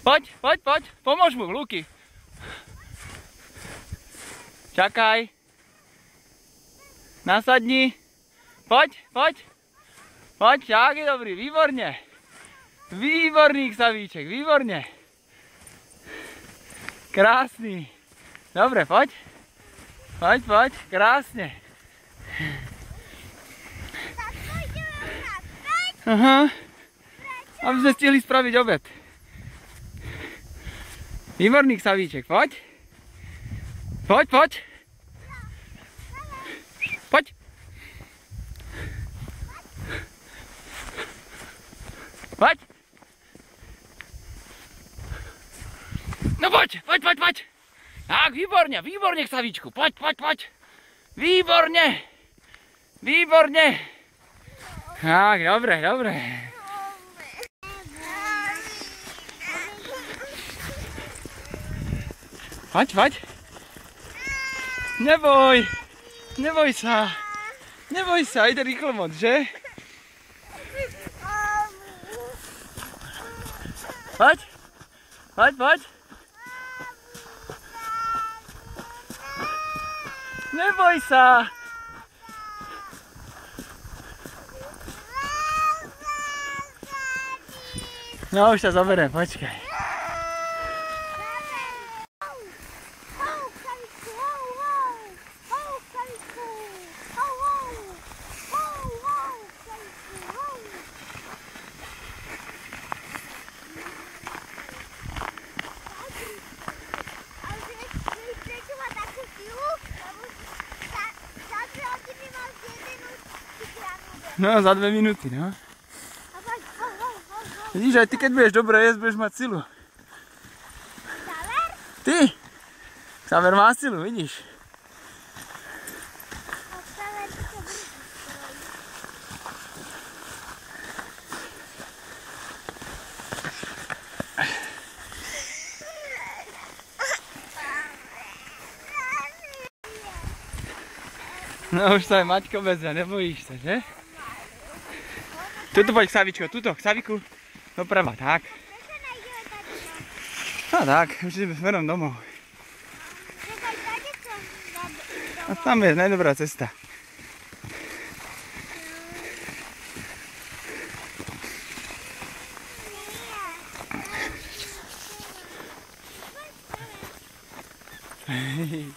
Poď, pomôž mu, Luky. Čakaj. Nasadni. Poď. Tak je dobrý, výborne. Výborný Xavíček, výborne. Krásny. Dobre, poď, krásne. Aha. Aby sme stihli spraviť obed. Výborný Xavíček, poď. Poď. No poď. Tak, výborne, Xavíčku, poď. Výborne. Tak, dobre. Poď. Neboj sa. Ide rýchlo moc, že? Poď. Neboj sa. No už sa zoberiem, počkaj. No, za 2 minúty, no. Vidíš, aj ty keď budeš dobre jesť, budeš mať silu. Xaver? Ty! Xaver má silu, vidíš? No už sa aj Maťko bezve, nebojíš sa, že? Tuto poď, Xavičko, Xaviku, doprava, tak. No tak, už ideme smerom domov. A tam je najdobrá cesta. Hej.